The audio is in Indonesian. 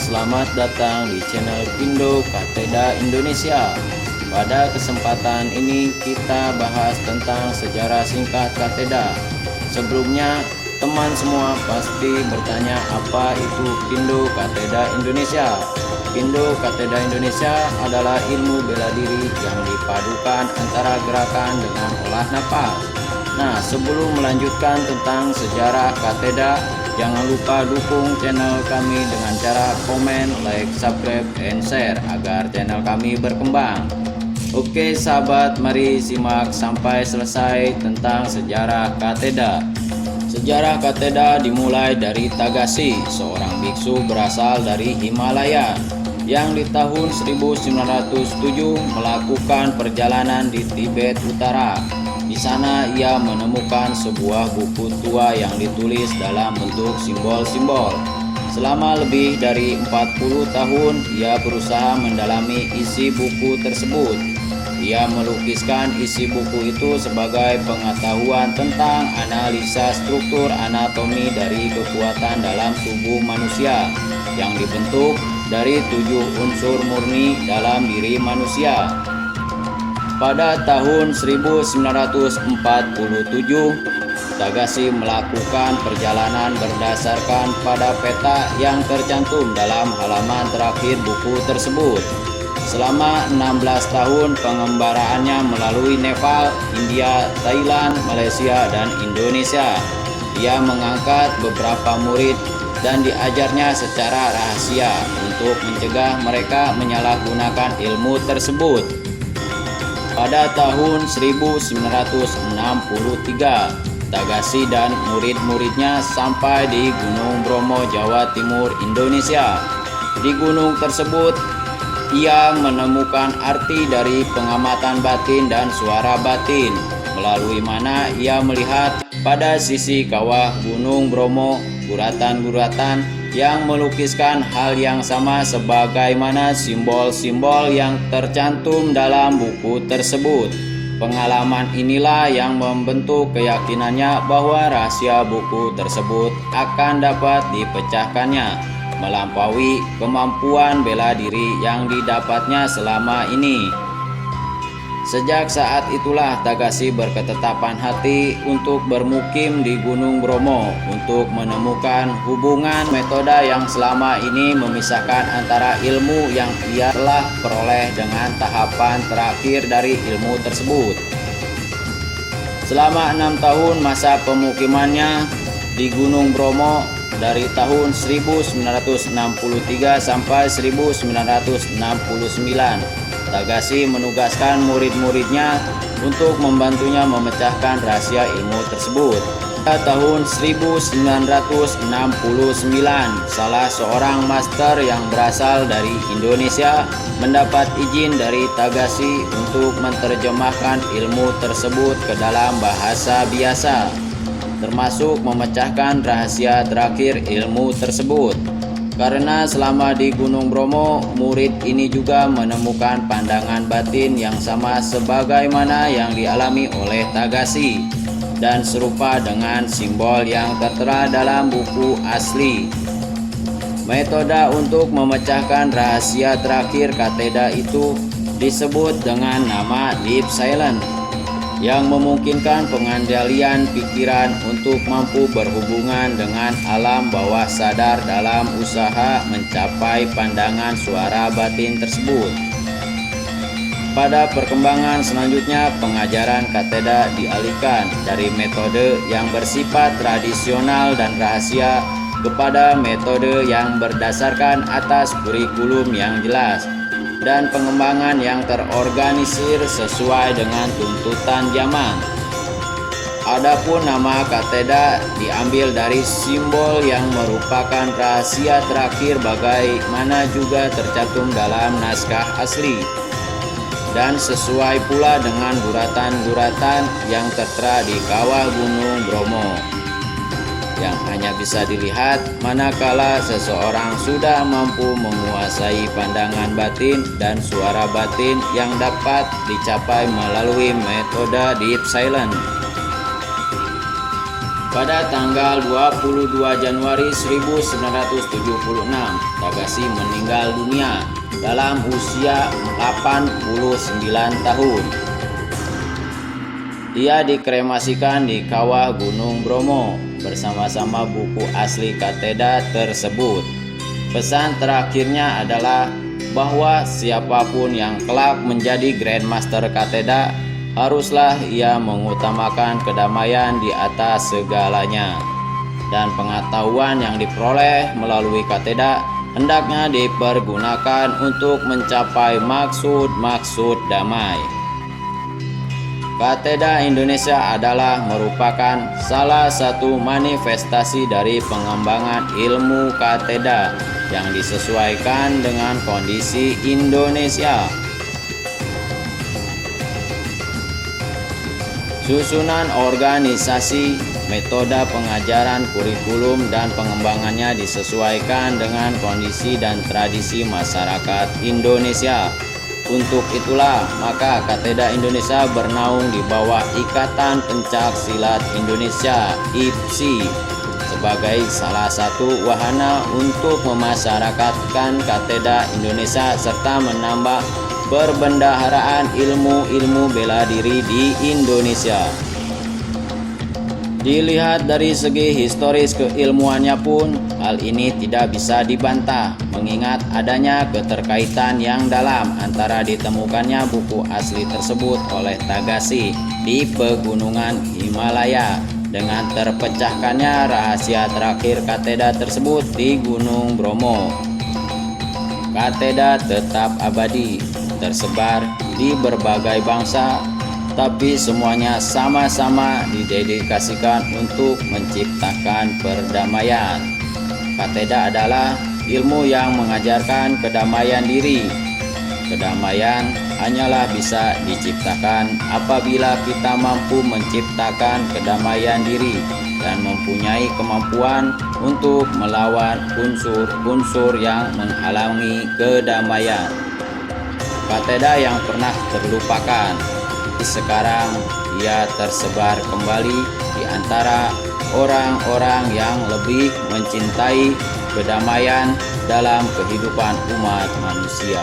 selamat datang di channel Pindo Kateda Indonesia. Pada kesempatan ini kita bahas tentang sejarah singkat Kateda. Sebelumnya, teman semua pasti bertanya apa itu Pindo Kateda Indonesia. Pindo Kateda Indonesia adalah ilmu bela diri yang dipadukan antara gerakan dengan olah napas. Nah, sebelum melanjutkan tentang sejarah Kateda, jangan lupa dukung channel kami dengan cara komen, like, subscribe, and share agar channel kami berkembang. Oke sahabat, mari simak sampai selesai tentang sejarah Kateda. Sejarah Kateda dimulai dari Tagasi, seorang biksu berasal dari Himalaya yang di tahun 1907 melakukan perjalanan di Tibet Utara. Di sana ia menemukan sebuah buku tua yang ditulis dalam bentuk simbol-simbol. Selama lebih dari 40 tahun ia berusaha mendalami isi buku tersebut. Ia melukiskan isi buku itu sebagai pengetahuan tentang analisa struktur anatomi dari kekuatan dalam tubuh manusia yang dibentuk dari 7 unsur murni dalam diri manusia. Pada tahun 1947, Tagasi melakukan perjalanan berdasarkan pada peta yang tercantum dalam halaman terakhir buku tersebut. Selama 16 tahun pengembaraannya melalui Nepal, India, Thailand, Malaysia, dan Indonesia. Ia mengangkat beberapa murid dan diajarnya secara rahasia untuk mencegah mereka menyalahgunakan ilmu tersebut. Pada tahun 1963, Tagasi dan murid-muridnya sampai di Gunung Bromo, Jawa Timur, Indonesia. Di gunung tersebut, ia menemukan arti dari pengamatan batin dan suara batin, melalui mana ia melihat pada sisi kawah Gunung Bromo guratan-guratan yang melukiskan hal yang sama sebagaimana simbol-simbol yang tercantum dalam buku tersebut. Pengalaman inilah yang membentuk keyakinannya bahwa rahasia buku tersebut akan dapat dipecahkannya melampaui kemampuan bela diri yang didapatnya selama ini. Sejak saat itulah Tagasi berketetapan hati untuk bermukim di Gunung Bromo untuk menemukan hubungan metode yang selama ini memisahkan antara ilmu yang ia telah peroleh dengan tahapan terakhir dari ilmu tersebut. Selama 6 tahun masa pemukimannya di Gunung Bromo dari tahun 1963 sampai 1969, Tagasi menugaskan murid-muridnya untuk membantunya memecahkan rahasia ilmu tersebut. Pada tahun 1969, salah seorang master yang berasal dari Indonesia mendapat izin dari Tagasi untuk menerjemahkan ilmu tersebut ke dalam bahasa biasa, termasuk memecahkan rahasia terakhir ilmu tersebut. Karena selama di Gunung Bromo, murid ini juga menemukan pandangan batin yang sama sebagaimana yang dialami oleh Tagasi dan serupa dengan simbol yang tertera dalam buku asli. Metode untuk memecahkan rahasia terakhir Kateda itu disebut dengan nama Deep Silence, yang memungkinkan pengendalian pikiran untuk mampu berhubungan dengan alam bawah sadar dalam usaha mencapai pandangan suara batin tersebut. Pada perkembangan selanjutnya, pengajaran Kateda dialihkan dari metode yang bersifat tradisional dan rahasia kepada metode yang berdasarkan atas kurikulum yang jelas dan pengembangan yang terorganisir sesuai dengan tuntutan zaman. Adapun nama Kateda diambil dari simbol yang merupakan rahasia terakhir bagaimana juga tercantum dalam naskah asli, dan sesuai pula dengan guratan-guratan yang tertera di kawah Gunung Bromo, yang hanya bisa dilihat manakala seseorang sudah mampu menguasai pandangan batin dan suara batin yang dapat dicapai melalui metode Deep Silence. Pada tanggal 22 Januari 1976, Tagashi meninggal dunia dalam usia 89 tahun. Ia dikremasikan di kawah Gunung Bromo bersama-sama buku asli Kateda tersebut. Pesan terakhirnya adalah bahwa siapapun yang kelak menjadi Grandmaster Kateda, haruslah ia mengutamakan kedamaian di atas segalanya. Dan pengetahuan yang diperoleh melalui Kateda hendaknya dipergunakan untuk mencapai maksud-maksud damai. Kateda Indonesia adalah merupakan salah satu manifestasi dari pengembangan ilmu Kateda yang disesuaikan dengan kondisi Indonesia. Susunan organisasi, metode pengajaran, kurikulum, dan pengembangannya disesuaikan dengan kondisi dan tradisi masyarakat Indonesia. Untuk itulah maka Kateda Indonesia bernaung di bawah Ikatan Pencak Silat Indonesia (IPSI) sebagai salah satu wahana untuk memasyarakatkan Kateda Indonesia serta menambah perbendaharaan ilmu-ilmu bela diri di Indonesia. Dilihat dari segi historis keilmuannya pun, hal ini tidak bisa dibantah, mengingat adanya keterkaitan yang dalam antara ditemukannya buku asli tersebut oleh Tagashi di pegunungan Himalaya dengan terpecahkannya rahasia terakhir Kateda tersebut di Gunung Bromo. Kateda tetap abadi, tersebar di berbagai bangsa, tapi semuanya sama-sama didedikasikan untuk menciptakan perdamaian. Kateda adalah ilmu yang mengajarkan kedamaian diri. Kedamaian hanyalah bisa diciptakan apabila kita mampu menciptakan kedamaian diri dan mempunyai kemampuan untuk melawan unsur-unsur yang menghalangi kedamaian. Kateda yang pernah terlupakan, sekarang ia tersebar kembali di antara orang-orang yang lebih mencintai kedamaian dalam kehidupan umat manusia.